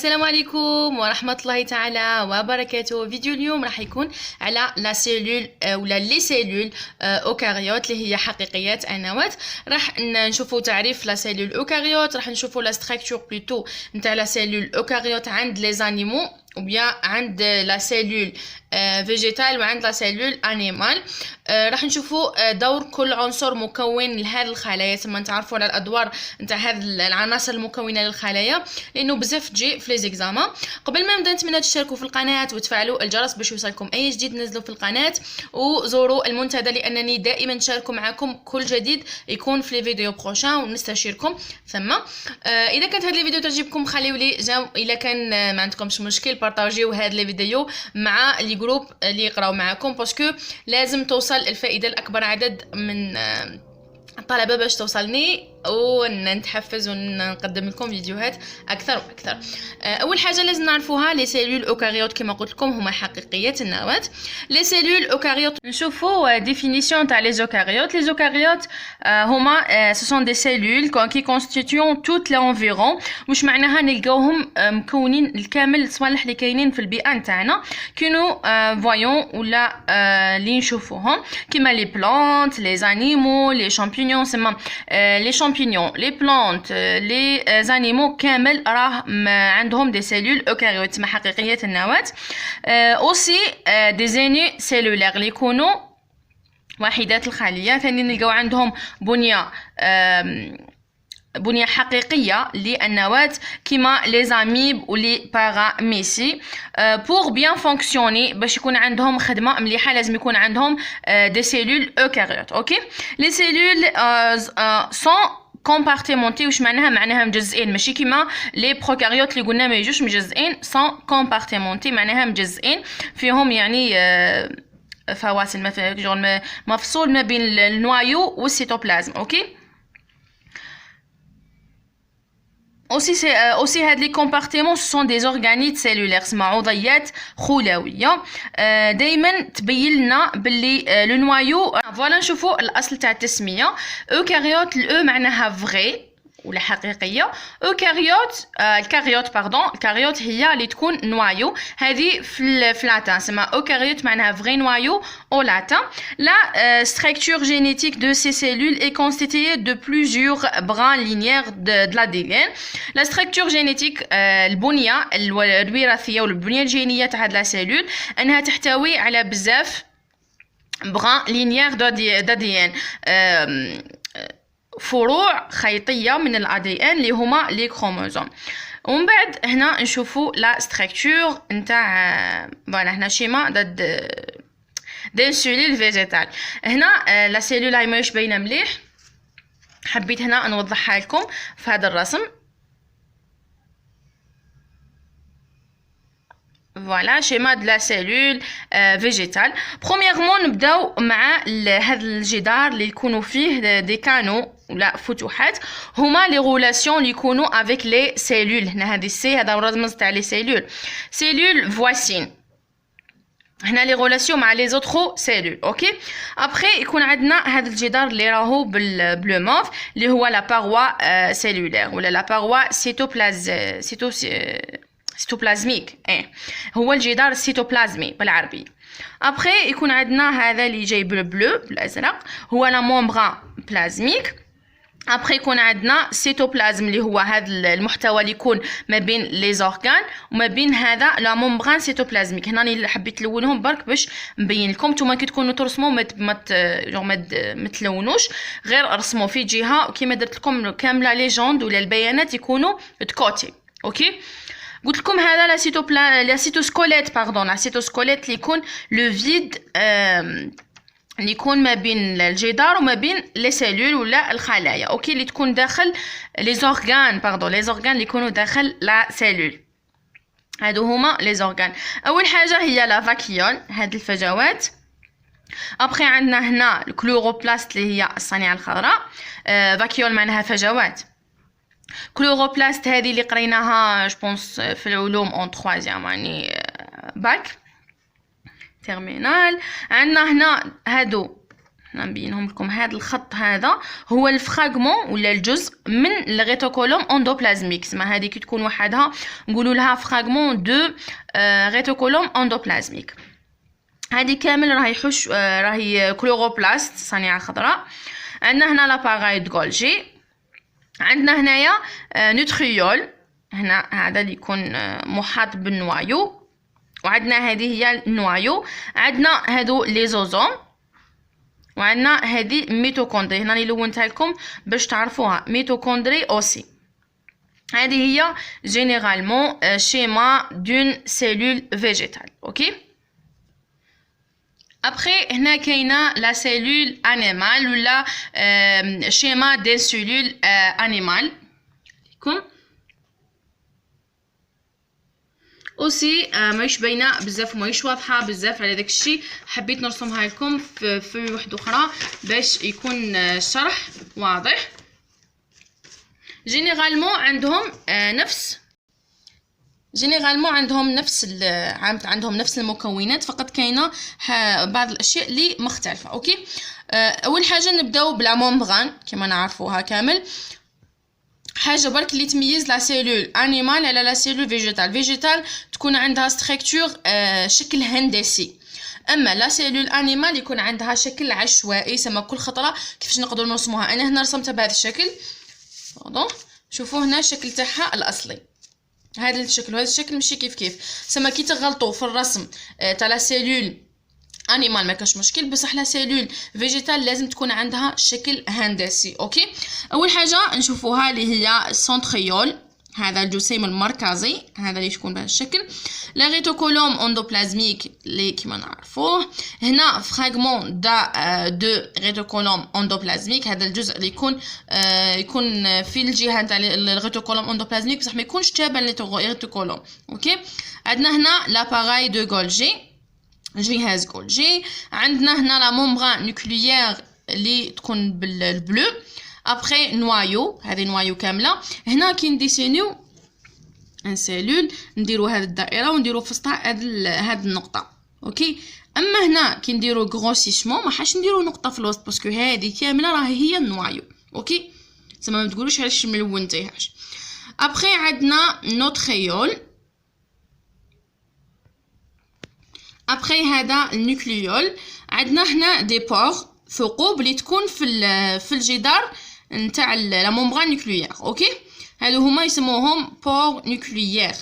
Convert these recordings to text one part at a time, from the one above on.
السلام عليكم ورحمة الله تعالى وبركاته. فيديو اليوم راح يكون على لا سيلول ولا لي سيلول اوكاريوت اللي هي حقيقيات النواة. راح نشوفوا تعريف لا سيلول اوكاريوت، راح نشوفوا لا ستركتور بلوتو نتاع لا سيلول اوكاريوت عند لي زانيمو ou bien عند لا سيلول فيجيتال وعند لا سيلول انيمال. راح نشوفوا دور كل عنصر مكون لهذه الخلايا، ثم نتعرفوا على الادوار نتاع هذه العناصر المكونه للخلايا لانه بزاف تجي في لي زيكزامان. قبل ما نبدا نتمنى تشتركوا في القناه وتفعلوا الجرس باش يوصلكم اي جديد ننزلوا في القناه، وزوروا المنتدى لانني دائما نشارك معكم كل جديد يكون في لي فيديو بروشان ونستشيركم ثم. اذا كانت هذه الفيديو تعجبكم خليوا لي جيم، اذا كان ما عندكمش مشكل بارطاجيو هاد لي فيديو مع لي جروب اللي يقراو معكم، باسكو لازم توصل الفائده لاكبر عدد من الطلبه باش توصلني ونتحفز ونقدم لكم فيديوهات اكثر واكثر. اول حاجه لازم نعرفوها لي سيلول اوكاريوت كما قلت لكم هما حقيقيات النواه. لي سيلول اوكاريوت نشوفوا ديفينيسيون تاع لي زوكاريوت. لي زوكاريوت هما سو سون دي سيلول كي كونستيتيون توت لانفيرون. واش معناها؟ نلقاوهم مكونين الكامل الصوالح اللي كاينين في البيئه نتاعنا كينو فويون ولا اللي نشوفوهم كيما لي بلانت، لي زانيمو، لي شامبينيون. سما لي شامبينيون، لي بلانت، لي زانيمو كامل راه عندهم دي سيلول اوكاريوت مع حقيقيات النواه. اوسي دي زيني سيلولير اللي يكونوا وحيدات الخليه، ثاني نلقاو عندهم بنيه حقيقيه للنواه كيما لي زاميب ولي باراميسي. بور بيان فونكسيوني باش يكون عندهم خدمه مليحه لازم يكون عندهم دي سيلول اوكاريوت. اوكي، لي سيلول سون كومبارتيمونتي. واش معناها؟ معناها مجزئين، ماشي كيما لي بروكاريوت اللي قلنا ما يجوش مجزئين. سون كومبارتيمونتي معناها مجزئين، فيهم يعني فواصل مفصول ما بين النوايو والسيتوبلازم. اوكي، aussi هاد لي كومبارتيمون سون دي اورغانيت سيلولير سما عضيات خلويه. دائما تبين لنا باللي لو نوايو فوالا. نشوفوا الاصل تاع التسميه اوكاريوت. الاو معناها فغي ولا حقيقيه. اوكاريوت الكاريوت باردون، الكاريوت هي اللي تكون نوايو. هذه في لاتان سما اوكاريوت معناها فغي نوايو au latin. La structure génétique de ces cellules est constituée de plusieurs brins linéaires de l'ADN. La structure génétique البنية الوراثية والبنية الجينية تاع هاد لا سيلول أنها تحتوي على بزاف brins linéaires d'ADN، فروع خيطية من الADN اللي هما لي كروموزوم. ومن بعد هنا نشوفوا لا ستركتور نتاع فوالا. هنا شيما دي سيلول فيجيتال. هنا لا سيلول هاي ماهيش باينه مليح، حبيت هنا نوضحها لكم في هذا الرسم. فوالا شيما دو لا سيلول فيجيتال. برومييرمون نبداو مع هذا الجدار اللي يكونوا فيه دي كانو ولا فتوحات، هما لي غولاسيون اللي يكونوا افيك لي سيلول. هنا هذه السي هذا الرمز تاع لي سيلول فواسين. هنا لي غولاسيون مع لي زوترو سيلول. اوكي، ابخي يكون عندنا هذا الجدار اللي راهو بالبلو موف اللي هو لا باروا سيلولير ولا لا باروا سيتوبلازميك. هو الجدار السيتوبلازمي بالعربي. ابخي يكون عندنا هذا اللي جاي بالبلو بالازرق هو لا ممبران بلازميك. ابخي يكون عندنا سيتوبلازم اللي هو هذا المحتوى اللي يكون ما بين لي زورغان وما بين هذا لا ممبران سيتوبلازميك. هنا اللي حبيت نلونهم برك باش نبين لكم. نتوما كي تكونوا ترسموا ما تلونوش، غير رسموا في جهه كيما درت لكم كامله ليجوند ولا البيانات يكونوا دكوتي. اوكي، قلت لكم هذا لا سيتوسكوليت باردون. لا سيتوسكوليت اللي يكون لو فيد اللي يكون ما بين الجدار وما بين لي سيلول ولا الخلايا. اوكي، اللي تكون داخل لي زورغان باردون، لي زورغان اللي يكونوا داخل لا سيلول. هادو هما لي زورغان. اول حاجه هي لا فاكيول، هاد الفجوات. ابخي عندنا هنا الكلوروبلاست اللي هي الصنيعه الخضراء. فاكيول معناها فجوات. كلوروبلاست هذه اللي قريناها جوبونس في العلوم اون 3 يعني باك تيرمينال. عندنا هنا هادو حنا نبينهم لكم. هذا الخط هذا هو الفراغمون ولا الجزء من الريتيكولوم اندوبلازميك. سما هذه كي تكون وحدها نقولوا لها فراغمون دو ريتيكولوم اندوبلازميك. هذه كامل راهي كلوروبلاست صنيعه خضراء. عندنا هنا لاباغاي د غولجي، عندنا هنايا نوتريول، هنا هذا اللي يكون محاط بالنوايو، وعندنا هذه هي النوايو. عندنا هادو لي زوزوم، وعندنا هذه ميتوكوندري. هنا اللي لونتها لكم باش تعرفوها، ميتوكوندري اوسي. هذه هي جينيرالمون شيما دون سيلول فيجيتال. اوكي. ابخي هنا كاينه لا سيلول انيمال ولا شيما دي سيلول انيمال لكم اوسي. ماهيش باينه بزاف وماهيش واضحه بزاف، على داك الشيء حبيت نرسمها لكم في وحده اخرى باش يكون الشرح واضح. جينيرالمون عندهم نفس المكونات، فقط كاينه بعض الاشياء اللي مختلفه. اوكي. اول حاجه نبداو بلا ممبران كما نعرفوها كامل. حاجه برك اللي تميز لا سيلول انيمال على لا سيلول فيجيتال تكون عندها ستركتور شكل هندسي، اما لا سيلول انيمال يكون عندها شكل عشوائي. سما كل خطره كيفاش نقدروا نرسموها. انا هنا رسمتها بهذا الشكل، شوفوا هنا الشكل تاعها الاصلي هذا الشكل، وهذا الشكل ماشي كيف. سما كي تغلطوا في الرسم تاع لا سيلول انيمال ما كاش مشكل، بصح لا سيلول فيجيتال لازم تكون عندها شكل هندسي. اوكي. اول حاجه نشوفوها اللي هي السنتريول، هذا الجسيم المركزي، هذا اللي يكون بهذا الشكل. لا ريتيكولوم اندوبلازميك اللي كيما نعرفوه. هنا فراغمون دو ريتيكولوم اندوبلازميك، هذا الجزء اللي يكون في الجهه تاع الريتيكولوم اندوبلازميك بصح ما يكونش تابع للريتيكولوم. اوكي. عندنا هنا لاباراي دو غولجي، جهاز غولجي. عندنا هنا لا ممبران نوكليير اللي تكون بالبلو. ابخي نوايو، هذه نوايو كامله. هنا كي نديسينيو ان سيلول نديرو هذه الدائره ونديرو في وسطها هذه النقطه. اوكي. اما هنا كي نديرو غروسيشمون ما حاش نديرو نقطه في الوسط باسكو هذه كامله راهي هي النوايو. اوكي. زعما ما تقولوش علاش ما لونتيهاش. ابخي عندنا نوتريول. ابخي هذا النوكليول. عندنا هنا دي بور، ثقوب اللي تكون في الجدار نتاع لا ممبران نوكليير. اوكي. هادو هما يسموهم بور نوكليير.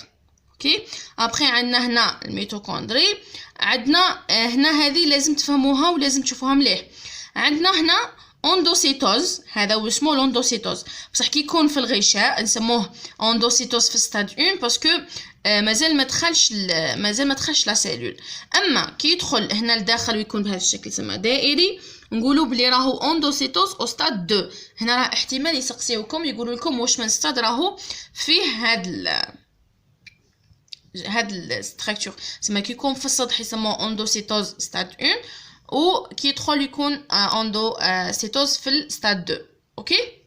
اوكي. ابخي عندنا هنا الميتوكوندري. عندنا هنا هذه لازم تفهموها ولازم تشوفوها مليح. عندنا هنا اندوسيتوز، هذا هو اسمه الاندوسيتوز، بصح كي يكون في الغشاء نسموه اندوسيتوز في ستاد 1 باسكو مازال ما دخلش لا سيلول. اما كي يدخل هنا لداخل ويكون بهذا الشكل تسمى دائري نقولوا بلي راهو اندوسيتوز او ستاد 2. هنا راه احتمال يسقسيوكم يقولوا لكم واش من ستاد راهو فيه هاد الستركتور. تسمى كي يكون في السطح يسموه اندوسيتوز ستاد 1 و كي يدخل يكون اندوسيتوز في الستاد 2. اوكي.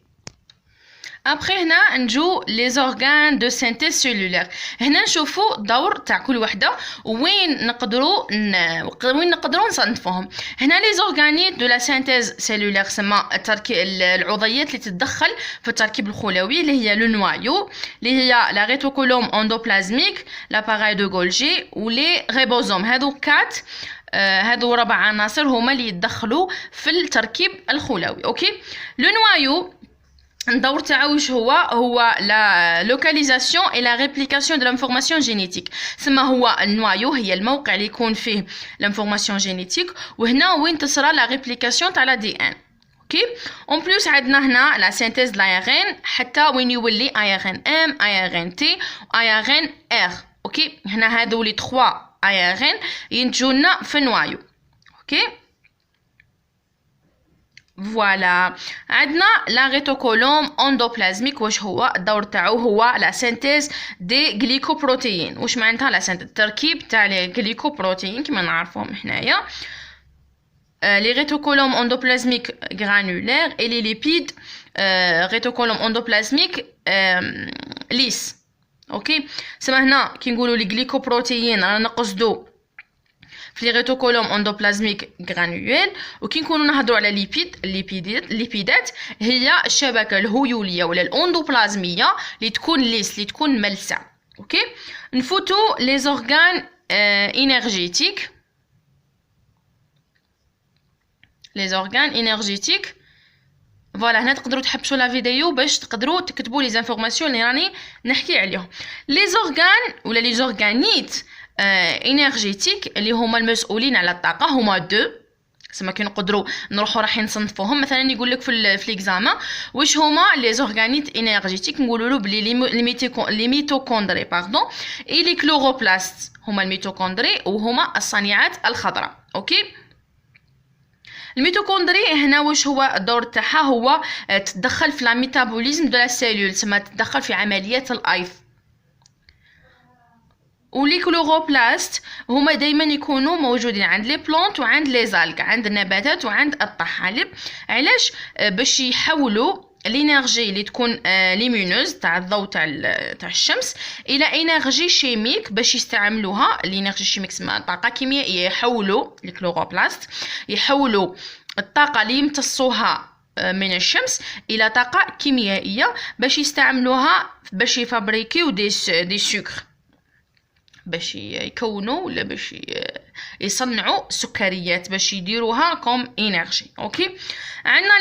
ابخي هنا نجو لي زورغان دو سينتيز سيلولير. هنا نشوفوا الدور تاع كل وحده وين نقدروا نصنفوهم. هنا لي زورغانيت دو لا سينتيز سيلولير سما العضيات اللي تتدخل في التركيب الخلوي اللي هي لو نوايو اللي هي لا ريتيكولوم اندوبلازميك، لاباراي دو غولجي ولي ريبوزوم. هادو 4 عناصر هما اللي يتدخلوا في التركيب الخلوي. اوكي. لو نوايو الدور تاعو واش هو لا لوكاليزاسيون اي لا ريبليكاسيون دو لانفورماسيون جينيتيك. ثم هو النوايو هي الموقع اللي يكون فيه لانفورماسيون جينيتيك، وهنا وين تصرى لا ريبليكاسيون تاع لا دي ان. اوكي. اون بلوس عندنا هنا لا سينتيز د لايرين حتى وين يولي ايرين ام ايرين تي ايرين ار. اوكي. هنا هادو لي 3 ايرين ينتجونا في النوايو. اوكي. فوالا. عندنا لا ريتيكولوم اندوبلازميك واش هو الدور تاعو هو لا سينتيز دي غليكوبروتيين. واش معناتها لا سينتيز؟ التركيب تاع لي غليكوبروتيين كما نعرفوهم حنايا. لي ريتيكولوم اندوبلازميك غرانولير اي لي ليبيد ريتيكولوم اندوبلازميك ليس. اوكي. سما هنا كي نقولوا لي غليكوبروتيين رانا نقصدو في لي ريتوكولوم اندوبلازميك غرانيول. وكي نكونوا نهضروا على الليبيدات هي الشبكه الهيوليه ولا الاندوبلازميه اللي تكون ليس، اللي تكون ملسه. اوكي، نفوتوا لي زورغان انرجيتيك. لي زورغان انرجيتيك فوالا، هنا تقدروا تحبسوا لا فيديو باش تقدروا تكتبوا لي زانفورماسيون اللي راني نحكي عليهم. لي زورغان ولا لي زورغانيت انرجيتيك اللي هما المسؤولين على الطاقه هما دو. سما كي نقدروا نروحوا راح نصنفوهم، مثلا يقول لك في ليكزامان واش هما لي زورغانيت انرجيتيك، نقولوا له بلي لي ميتوكوندري باردون اي لي كلوروبلاست هما الميتوكوندري وهما الصنيعات الخضراء. اوكي، الميتوكوندري هنا واش هو الدور تاعها؟ هو تتدخل في لا ميتابوليزم دو لا سيلول، تسمى تتدخل في عمليات الايض. ولي كلوروبلاست هما دائما يكونوا موجودين عند لي بلونت وعند لي زالغ، عند النباتات وعند الطحالب. علاش؟ باش يحولوا الانرجي اللي تكون ليمينوز تاع الضوء تاع الشمس الى انرجي شيميك باش يستعملوها. الانرجي الشيميك اسمها طاقه كيميائيه. يحولوا الكلوروبلاست يحولوا الطاقه اللي يمتصوها من الشمس الى طاقه كيميائيه باش يستعملوها باش يفابريكيو دي سكر، باش يكونوا ولا باش يصنعوا سكريات باش يديروها كوم انرجي. اوكي، عندنا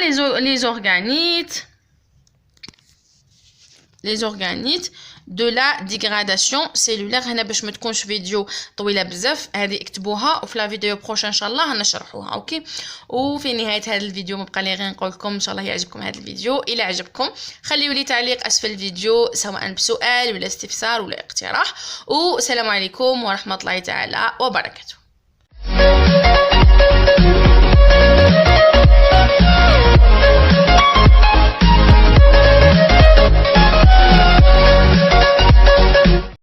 لي زورغانيت دو لا ديغراداسيون سيلولير. هنا باش ما تكونش فيديو طويله بزاف، هذه اكتبوها وفي لا فيديو بروشان ان شاء الله نشرحوها. اوكي، وفي نهايه هذا الفيديو ما بقى لي غير نقول لكم ان شاء الله يعجبكم هذا الفيديو. الى عجبكم خليوا لي تعليق اسفل الفيديو سواء بسؤال ولا استفسار ولا اقتراح. والسلام عليكم ورحمه الله تعالى وبركاته.